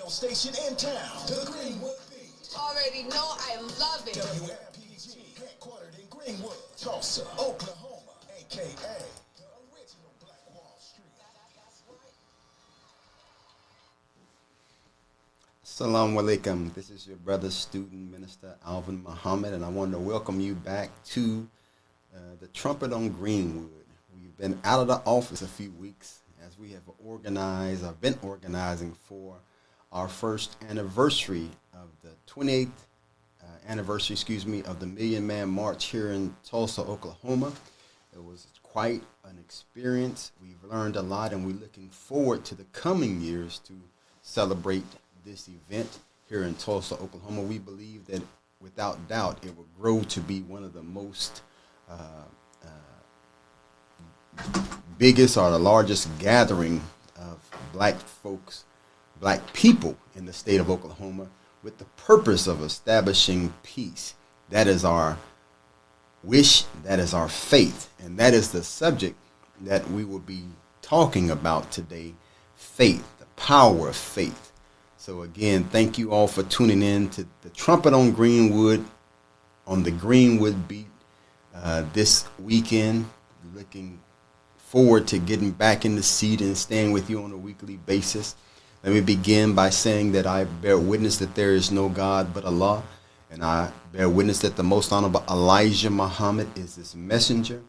station in town, the Greenwood Beat. Already know I love it. WFPG, headquartered in Greenwood, Tulsa, Oklahoma, a.k.a. the original Black Wall Street. Assalamu alaikum. This is your brother, student minister Alvin Muhammad, and I want to welcome you back to the Trumpet on Greenwood. We've been out of the office a few weeks as we have been organizing for our first anniversary of the 28th anniversary, of the Million Man March here in Tulsa, Oklahoma. It was quite an experience. We've learned a lot, and we're looking forward to the coming years to celebrate this event here in Tulsa, Oklahoma. We believe that without doubt it will grow to be one of the most biggest or the largest gathering of black folks, black people in the state of Oklahoma, with the purpose of establishing peace. That is our wish, that is our faith, and that is the subject that we will be talking about today: faith, the power of faith. So again, thank you all for tuning in to the Trumpet on Greenwood, on the Greenwood Beat this weekend. Looking forward to getting back in the seat and staying with you on a weekly basis. Let me begin by saying that I bear witness that there is no God but Allah, and I bear witness that the most honorable Elijah Muhammad is his messenger,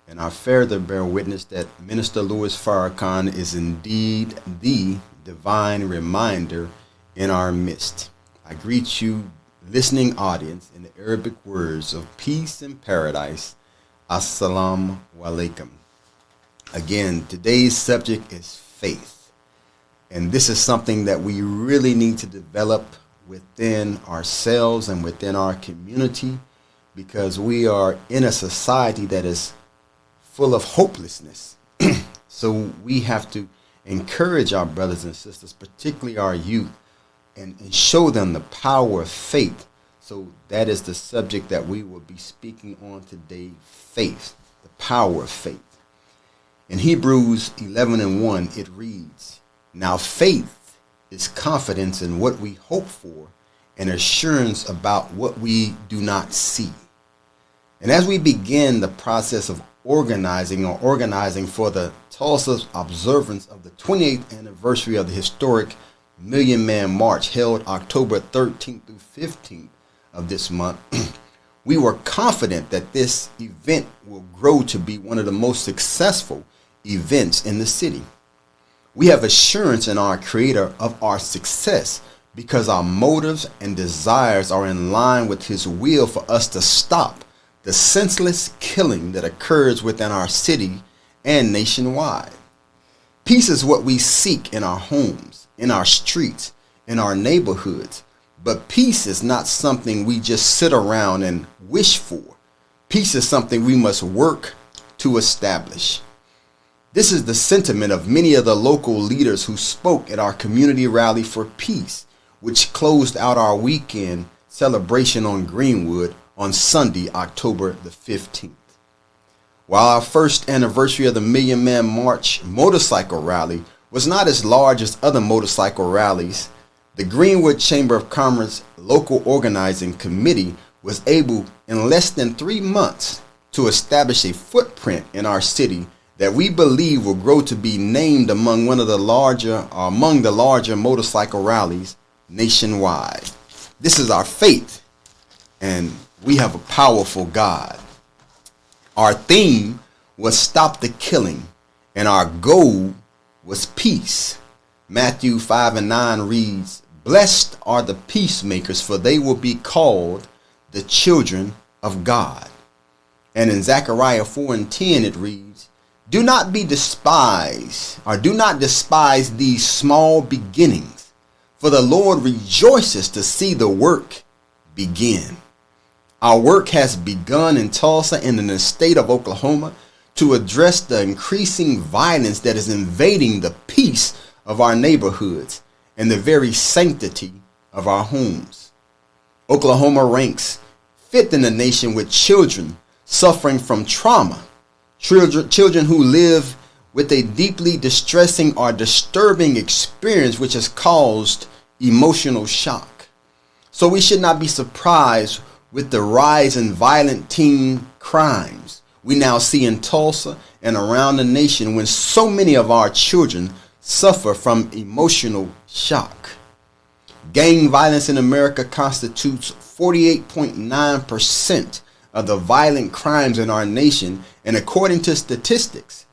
and I further bear witness that Minister Louis Farrakhan is indeed the divine reminder in our midst. I greet you, listening audience, in the Arabic words of peace and paradise. Assalamu alaikum. Again, today's subject is faith. And this is something that we really need to develop within ourselves and within our community, because we are in a society that is full of hopelessness. So we have to encourage our brothers and sisters, particularly our youth, and show them the power of faith. So that is the subject that we will be speaking on today: faith, the power of faith. In Hebrews 11:1, it reads, "Now faith is confidence in what we hope for and assurance about what we do not see." And as we begin the process of organizing for the Tulsa's observance of the 28th anniversary of the historic Million Man March held October 13th through 15th of this month, we were confident that this event will grow to be one of the most successful events in the city. We have assurance in our Creator of our success because our motives and desires are in line with His will for us to stop the senseless killing that occurs within our city and nationwide. Peace is what we seek in our homes, in our streets, in our neighborhoods. But peace is not something we just sit around and wish for. Peace is something we must work to establish. This is the sentiment of many of the local leaders who spoke at our community rally for peace, which closed out our weekend celebration on Greenwood on Sunday, October the 15th. While our first anniversary of the Million Man March motorcycle rally was not as large as other motorcycle rallies, the Greenwood Chamber of Commerce local organizing committee was able in less than 3 months to establish a footprint in our city that we believe will grow to be named among the larger motorcycle rallies nationwide. This is our faith, and we have a powerful God. Our theme was stop the killing, and our goal was peace. Matthew 5:9 reads, "Blessed are the peacemakers, for they will be called the children of God." And in Zechariah 4:10 it reads, "Do not despise these small beginnings, for the Lord rejoices to see the work begin." Our work has begun in Tulsa and in the state of Oklahoma to address the increasing violence that is invading the peace of our neighborhoods and the very sanctity of our homes. Oklahoma ranks 5th in the nation with children suffering from trauma, children who live with a deeply distressing or disturbing experience which has caused emotional shock. So we should not be surprised with the rise in violent teen crimes we now see in Tulsa and around the nation, when so many of our children suffer from emotional shock. Gang violence in America constitutes 48.9% of the violent crimes in our nation, and according to statistics,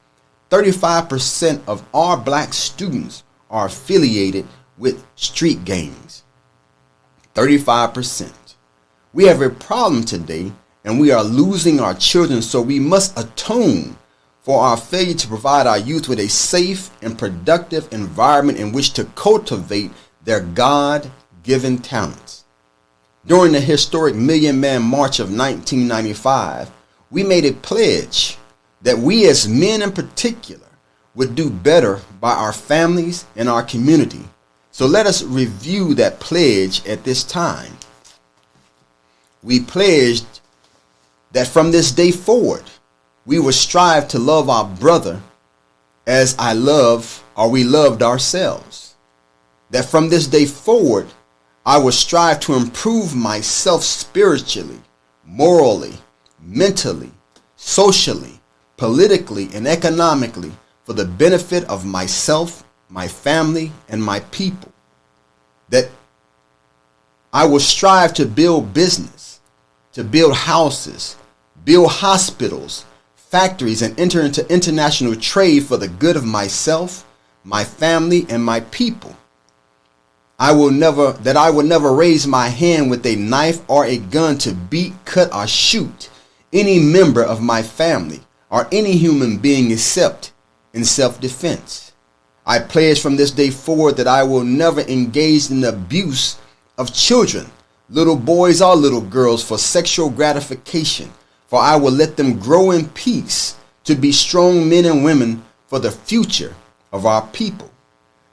35% of our black students are affiliated with street gangs. 35%. We have a problem today, and we are losing our children, so we must atone for our failure to provide our youth with a safe and productive environment in which to cultivate their God-given talents. During the historic Million Man March of 1995, we made a pledge that we as men in particular would do better by our families and our community. So let us review that pledge at this time. We pledged that from this day forward, we will strive to love our brother as we loved ourselves. That from this day forward, I will strive to improve myself spiritually, morally, mentally, socially, politically, and economically for the benefit of myself, my family, and my people. That I will strive to build business, to build houses, build hospitals, factories, and enter into international trade for the good of myself, my family, and my people. I will never raise my hand with a knife or a gun to beat, cut, or shoot any member of my family or any human being except in self-defense. I pledge from this day forward that I will never engage in the abuse of children, little boys or little girls, for sexual gratification, for I will let them grow in peace to be strong men and women for the future of our people.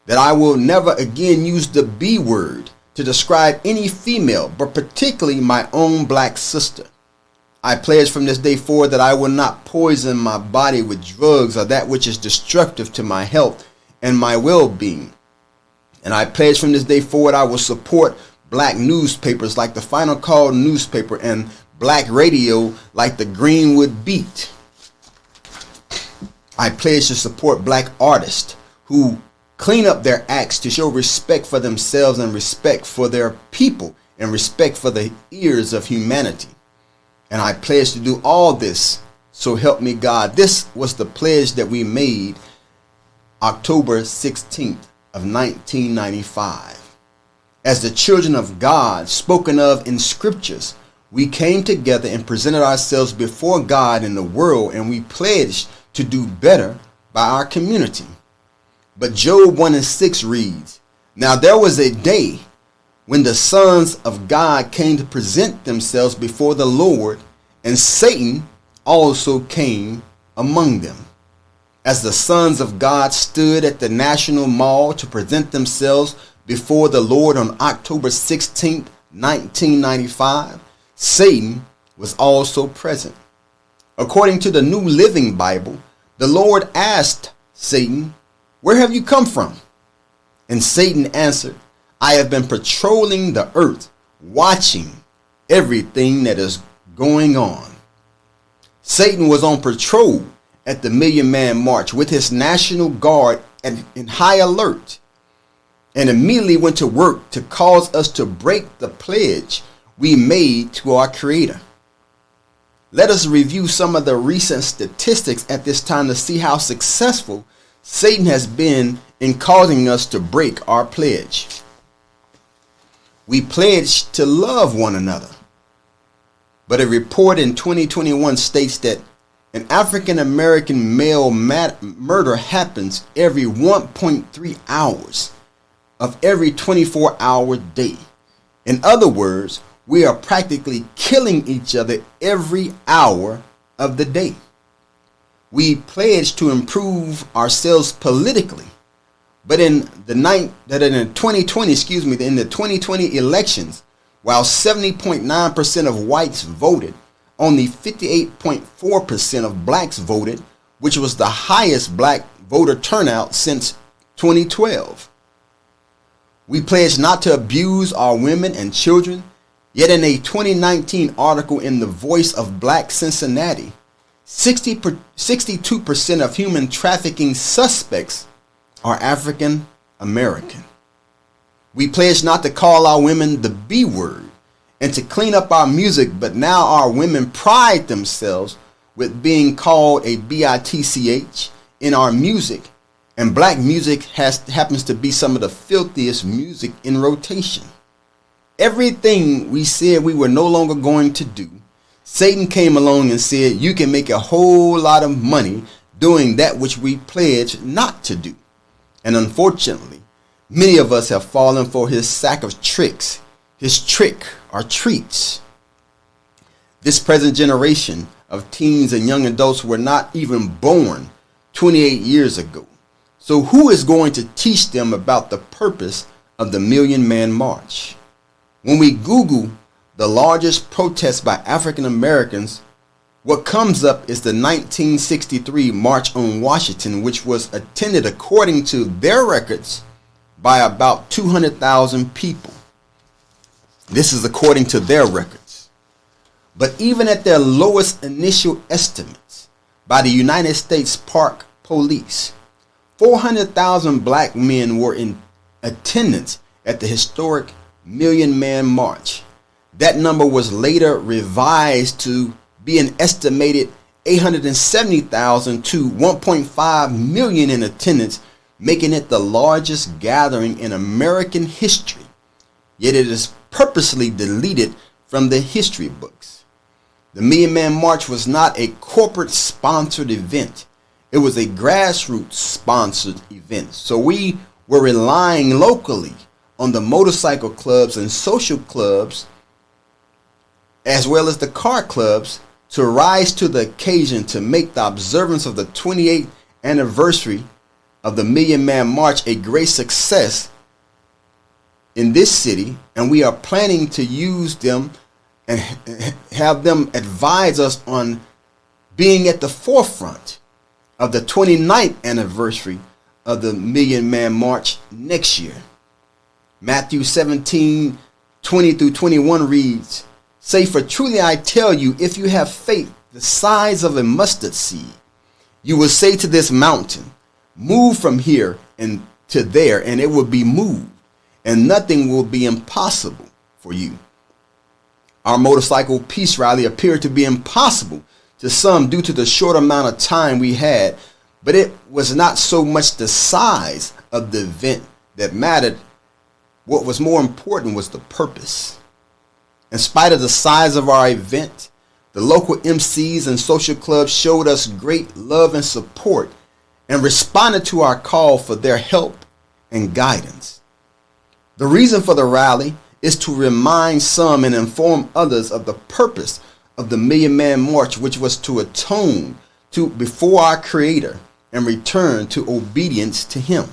That I will never again use the B word to describe any female, but particularly my own black sister. I pledge from this day forward that I will not poison my body with drugs or that which is destructive to my health and my well-being. And I pledge from this day forward I will support black newspapers like the Final Call newspaper and black radio like the Greenwood Beat. I pledge to support black artists who clean up their acts to show respect for themselves and respect for their people and respect for the ears of humanity. And I pledge to do all this, so help me God. This was the pledge that we made October 16th of 1995. As the children of God spoken of in scriptures, we came together and presented ourselves before God and the world, and we pledged to do better by our community. But Job 1:6 reads, "Now there was a day when the sons of God came to present themselves before the Lord, and Satan also came among them." As the sons of God stood at the National Mall to present themselves before the Lord on October 16th, 1995, Satan was also present. According to the New Living Bible, the Lord asked Satan, "Where have you come from?" And Satan answered, "I have been patrolling the earth, watching everything that is going on." Satan was on patrol at the Million Man March with his National Guard in high alert, and immediately went to work to cause us to break the pledge we made to our Creator. Let us review some of the recent statistics at this time to see how successful Satan has been in causing us to break our pledge. We pledged to love one another, but a report in 2021 states that an African American male murder happens every 1.3 hours of every 24-hour day. In other words, we are practically killing each other every hour of the day. We pledge to improve ourselves politically, but in the 2020 elections, while 70.9% of whites voted, only 58.4% of blacks voted, which was the highest black voter turnout since 2012. We pledge not to abuse our women and children. Yet in a 2019 article in the Voice of Black Cincinnati, 62% of human trafficking suspects are African American. We pledge not to call our women the B word and to clean up our music, but now our women pride themselves with being called a bitch in our music, and black music happens to be some of the filthiest music in rotation. Everything we said we were no longer going to do, Satan came along and said you can make a whole lot of money doing that which we pledged not to do. And unfortunately, many of us have fallen for his sack of tricks. His trick or treats. This present generation of teens and young adults were not even born 28 years ago. So who is going to teach them about the purpose of the Million Man March? When we Google the largest protest by African Americans, what comes up is the 1963 March on Washington, which was attended, according to their records, by about 200,000 people. This is according to their records. But even at their lowest initial estimates by the United States Park Police, 400,000 black men were in attendance at the historic Million Man March. That number was later revised to be an estimated 870,000 to 1.5 million in attendance, making it the largest gathering in American history. Yet it is purposely deleted from the history books. The Million Man March was not a corporate sponsored event. It was a grassroots sponsored event. So we were relying locally on the motorcycle clubs and social clubs, as well as the car clubs, to rise to the occasion to make the observance of the 28th anniversary of the Million Man March a great success in this city. And we are planning to use them and have them advise us on being at the forefront of the 29th anniversary of the Million Man March next year. Matthew 17:20 through 21 reads, "Say, for truly I tell you, if you have faith the size of a mustard seed, you will say to this mountain, move from here and to there, and it will be moved, and nothing will be impossible for you." Our motorcycle peace rally appeared to be impossible to some due to the short amount of time we had, but it was not so much the size of the event that mattered. What was more important was the purpose. In spite of the size of our event, the local MCs and social clubs showed us great love and support and responded to our call for their help and guidance. The reason for the rally is to remind some and inform others of the purpose of the Million Man March, which was to atone before our Creator and return to obedience to Him.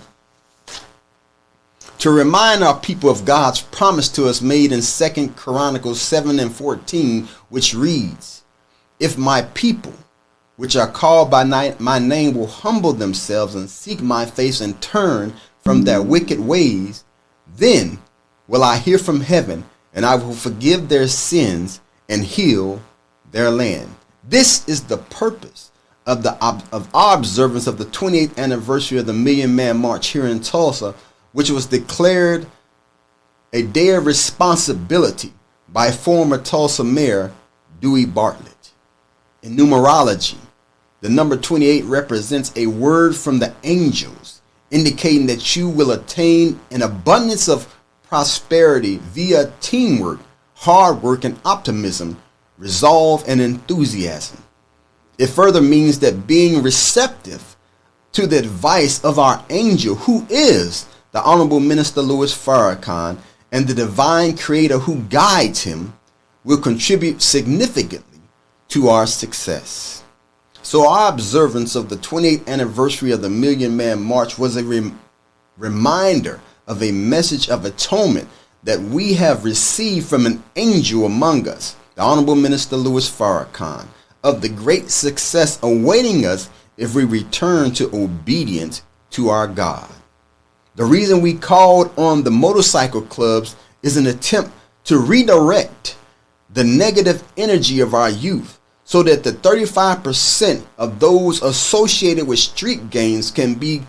To remind our people of God's promise to us made in 2 Chronicles 7:14, which reads, "If my people, which are called by my name, will humble themselves and seek my face and turn from their wicked ways, then will I hear from heaven and I will forgive their sins and heal their land." This is the purpose of our observance of the 28th anniversary of the Million Man March here in Tulsa, which was declared a day of responsibility by former Tulsa Mayor Dewey Bartlett. In numerology, the number 28 represents a word from the angels, indicating that you will attain an abundance of prosperity via teamwork, hard work, and optimism, resolve, and enthusiasm. It further means that being receptive to the advice of our angel, who is the Honorable Minister Louis Farrakhan, and the divine creator who guides him, will contribute significantly to our success. So our observance of the 28th anniversary of the Million Man March was a reminder of a message of atonement that we have received from an angel among us, the Honorable Minister Louis Farrakhan, of the great success awaiting us if we return to obedience to our God. The reason we called on the motorcycle clubs is an attempt to redirect the negative energy of our youth so that the 35% of those associated with street gangs can be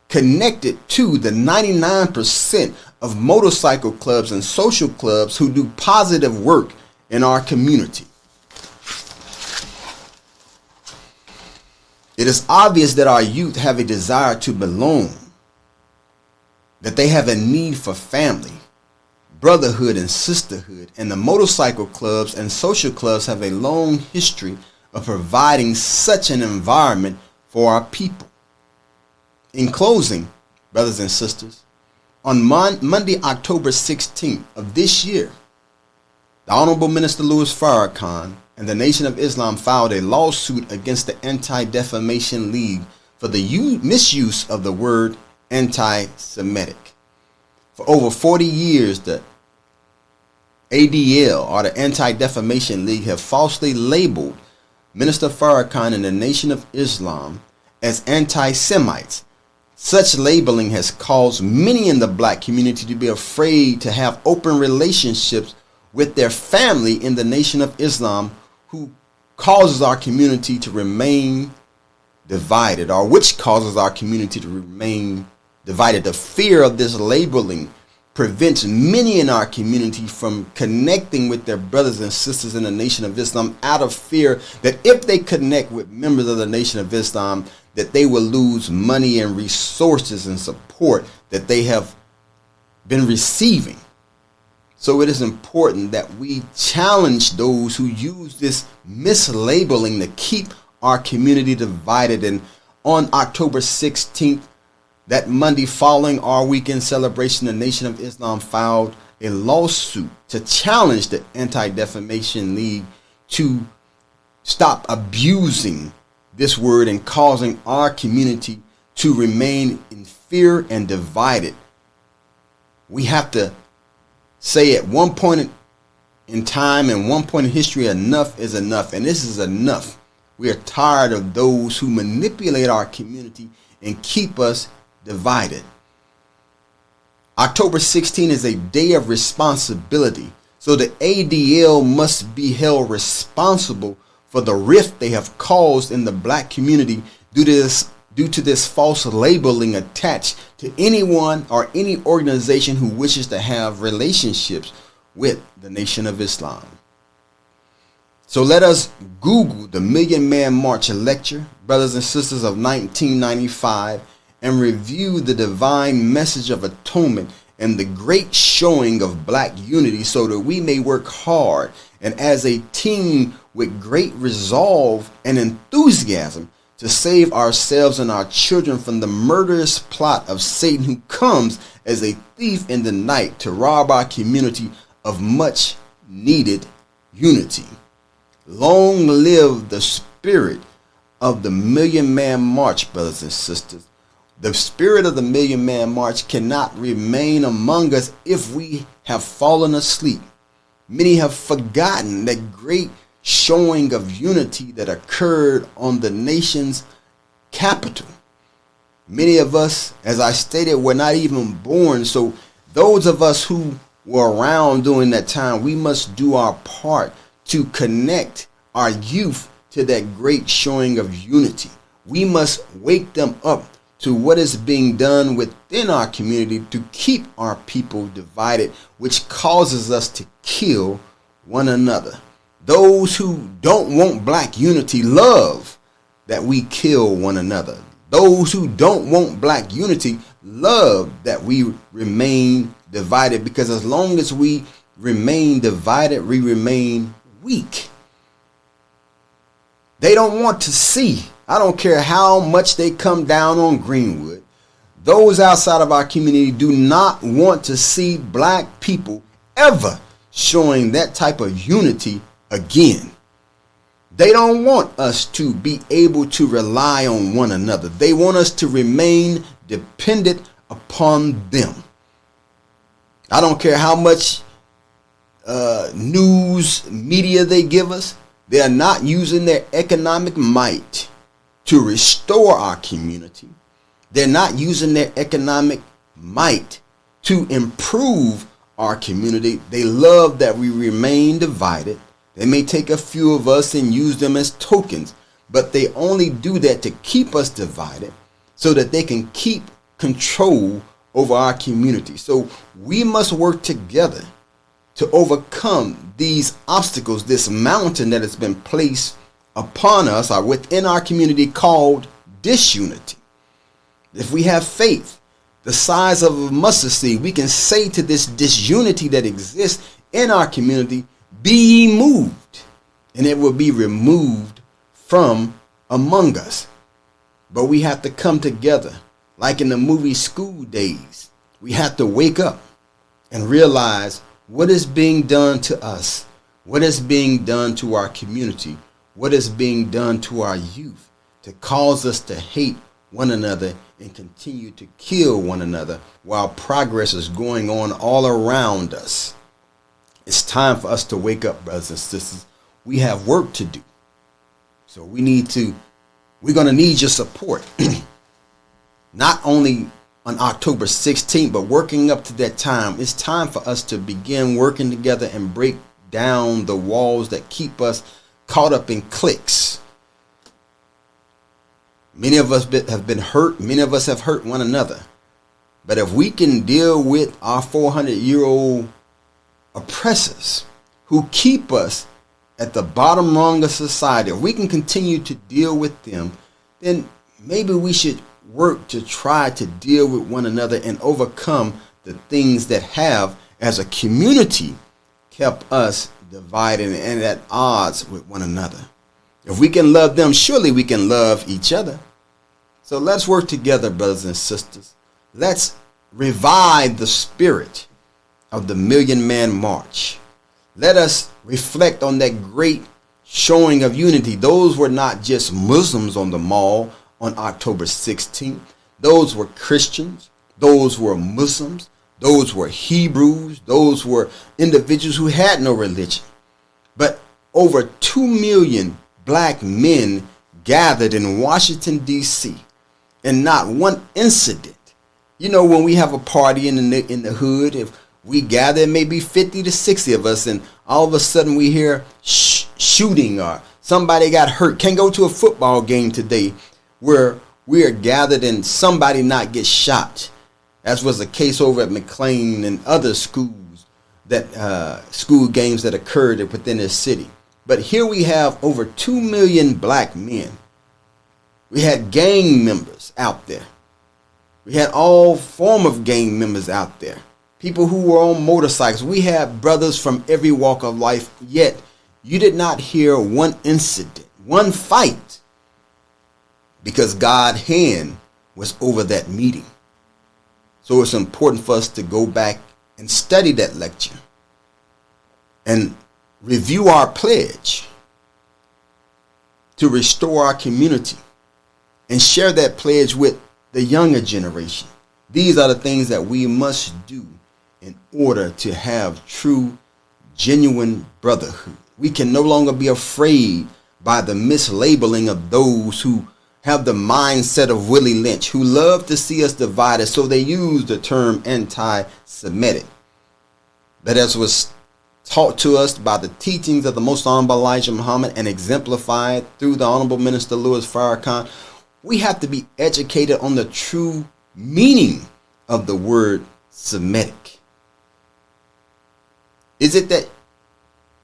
connected to the 99% of motorcycle clubs and social clubs who do positive work in our community. It is obvious that our youth have a desire to belong, that they have a need for family, brotherhood, and sisterhood, and the motorcycle clubs and social clubs have a long history of providing such an environment for our people. In closing, brothers and sisters, on Monday, October 16th of this year, the Honorable Minister Louis Farrakhan and the Nation of Islam filed a lawsuit against the Anti-Defamation League for the misuse of the word anti-Semitic. For over 40 years, the ADL, or the Anti-Defamation League, have falsely labeled Minister Farrakhan and the Nation of Islam as anti-Semites. Such labeling has caused many in the black community to be afraid to have open relationships with their family in the Nation of Islam, who causes our community to remain divided, or which causes our community to remain divided. The fear of this labeling prevents many in our community from connecting with their brothers and sisters in the Nation of Islam, out of fear that if they connect with members of the Nation of Islam, that they will lose money and resources and support that they have been receiving. So it is important that we challenge those who use this mislabeling to keep our community divided. And on October 16th, that Monday following our weekend celebration, the Nation of Islam filed a lawsuit to challenge the Anti-Defamation League to stop abusing this word and causing our community to remain in fear and divided. We have to say at one point in time and one point in history, enough is enough. And this is enough. We are tired of those who manipulate our community and keep us divided. October 16 is a day of responsibility. So the ADL must be held responsible for the rift they have caused in the black community due to this false labeling attached to anyone or any organization who wishes to have relationships with the Nation of Islam. So let us Google the Million Man March lecture, brothers and sisters, of 1995, and review the divine message of atonement and the great showing of black unity, so that we may work hard and as a team with great resolve and enthusiasm to save ourselves and our children from the murderous plot of Satan, who comes as a thief in the night to rob our community of much needed unity. Long live the spirit of the Million Man March, brothers and sisters. The spirit of the Million Man March cannot remain among us if we have fallen asleep. Many have forgotten that great showing of unity that occurred on the nation's capital. Many of us, as I stated, were not even born. So those of us who were around during that time, we must do our part to connect our youth to that great showing of unity. We must wake them up to what is being done within our community to keep our people divided, which causes us to kill one another. Those who don't want black unity love that we kill one another. Those who don't want black unity love that we remain divided, because as long as we remain divided, we remain weak. They don't want to see. I don't care how much they come down on Greenwood. Those outside of our community do not want to see black people ever showing that type of unity again. They don't want us to be able to rely on one another. They want us to remain dependent upon them. I don't care how much news media they give us. They are not using their economic might to restore our community. They're not using their economic might to improve our community. They love that we remain divided. They may take a few of us and use them as tokens, but they only do that to keep us divided so that they can keep control over our community. So we must work together to overcome these obstacles, this mountain that has been placed upon us or within our community called disunity. If we have faith the size of a mustard seed, we can say to this disunity that exists in our community, be ye moved, and it will be removed from among us. But we have to come together like in the movie School Days. We have to wake up and realize what is being done to us, what is being done to our community, what is being done to our youth to cause us to hate one another and continue to kill one another while progress is going on all around us. It's time for us to wake up, brothers and sisters. We have work to do. So we're going to need your support. Not only on October 16th, but working up to that time. It's time for us to begin working together and break down the walls that keep us caught up in cliques. Many of us have been hurt. Many of us have hurt one another. But if we can deal with our 400-year-old oppressors who keep us at the bottom rung of society, if we can continue to deal with them, then maybe we should work to try to deal with one another and overcome the things that have, as a community, kept us divided and at odds with one another. If we can love them, surely we can love each other. So let's work together, brothers and sisters. Let's revive the spirit of the Million Man March. Let us reflect on that great showing of unity. Those were not just Muslims on the mall on October 16th. Those were Christians. Those were Muslims. Those were Hebrews. Those were individuals who had no religion. But over 2 million black men gathered in Washington, D.C., and not one incident. You know, when we have a party in the hood, if we gather, maybe 50 to 60 of us, and all of a sudden we hear shooting or somebody got hurt. Can't go to a football game today where we are gathered and somebody not get shot, as was the case over at McLean and other schools, that school games that occurred within this city. But here we have over 2 million black men. We had gang members out there. We had all form of gang members out there. People who were on motorcycles. We had brothers from every walk of life. Yet you did not hear one incident, one fight, because God's hand was over that meeting. So it's important for us to go back and study that lecture and review our pledge to restore our community and share that pledge with the younger generation. These are the things that we must do in order to have true, genuine brotherhood. We can no longer be afraid by the mislabeling of those who have the mindset of Willie Lynch, who love to see us divided, so they use the term anti-Semitic. But as was taught to us by the teachings of the Most Honorable Elijah Muhammad and exemplified through the Honorable Minister Louis Farrakhan, we have to be educated on the true meaning of the word Semitic. Is it that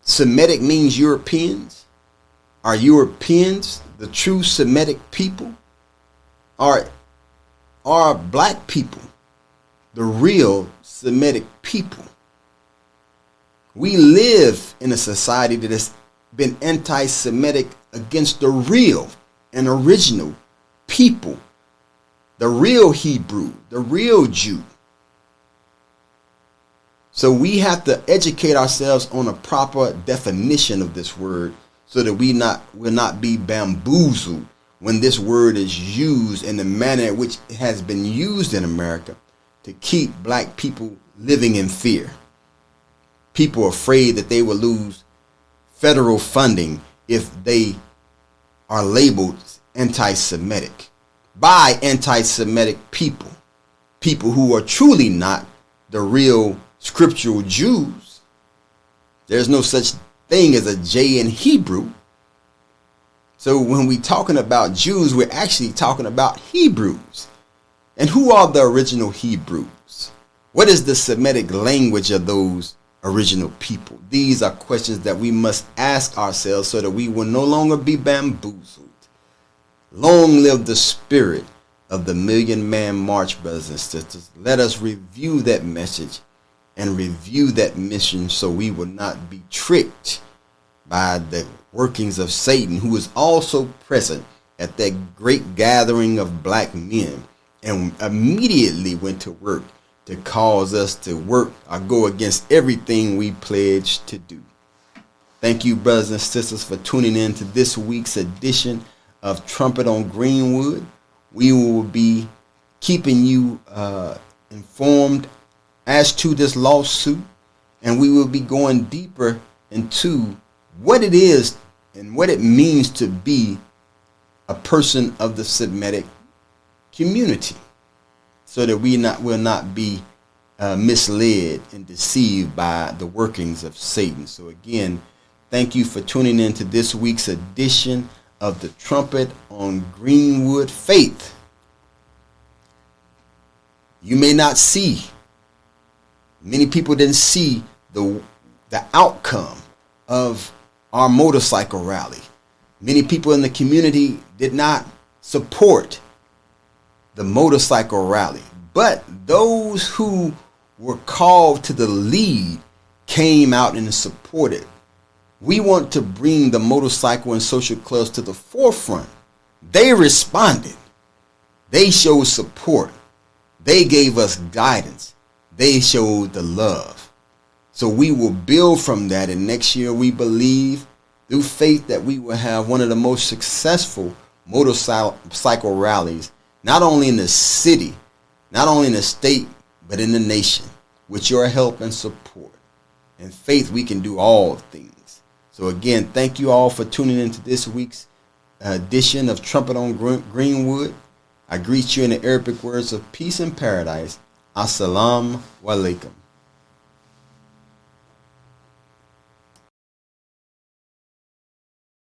Semitic means Europeans? Are Europeans the true Semitic people? Are black people the real Semitic people? We live in a society that has been anti-Semitic against the real and original people, the real Hebrew, the real Jew. So we have to educate ourselves on a proper definition of this word so that we will not be bamboozled when this word is used in the manner in which it has been used in America to keep black people living in fear. People are afraid that they will lose federal funding if they are labeled anti-Semitic by anti-Semitic people. people who are truly not the real scriptural Jews. There's no such thing as a J in Hebrew. So when we're talking about Jews, we're actually talking about Hebrews. And who are the original Hebrews? What is the Semitic language of those original people? These are questions that we must ask ourselves so that we will no longer be bamboozled. Long live the spirit of the Million Man March, brothers and sisters. Let us review that message and review that mission so we will not be tricked by the workings of Satan, who is also present at that great gathering of black men and immediately went to work to cause us to work or go against everything we pledged to do. Thank you, brothers and sisters, for tuning in to this week's edition of Trumpet on Greenwood. We will be keeping you informed as to this lawsuit, and we will be going deeper into what it is and what it means to be a person of the Semitic community, so that we will not be misled and deceived by the workings of Satan. So again, thank you for tuning in to this week's edition of the Trumpet on Greenwood Faith. You may not see, many people didn't see the outcome of our motorcycle rally. Many people in the community did not support the motorcycle rally, but those who were called to the lead came out and supported. We want to bring the motorcycle and social clubs to the forefront. They responded. They showed support. They gave us guidance. They showed the love. So we will build from that, and next year we believe through faith that we will have one of the most successful motorcycle rallies, not only in the city, not only in the state, but in the nation. With your help and support and faith, we can do all things. So again, thank you all for tuning into this week's edition of Trumpet on Greenwood. I greet you in the Arabic words of peace and paradise. Assalamu alaikum.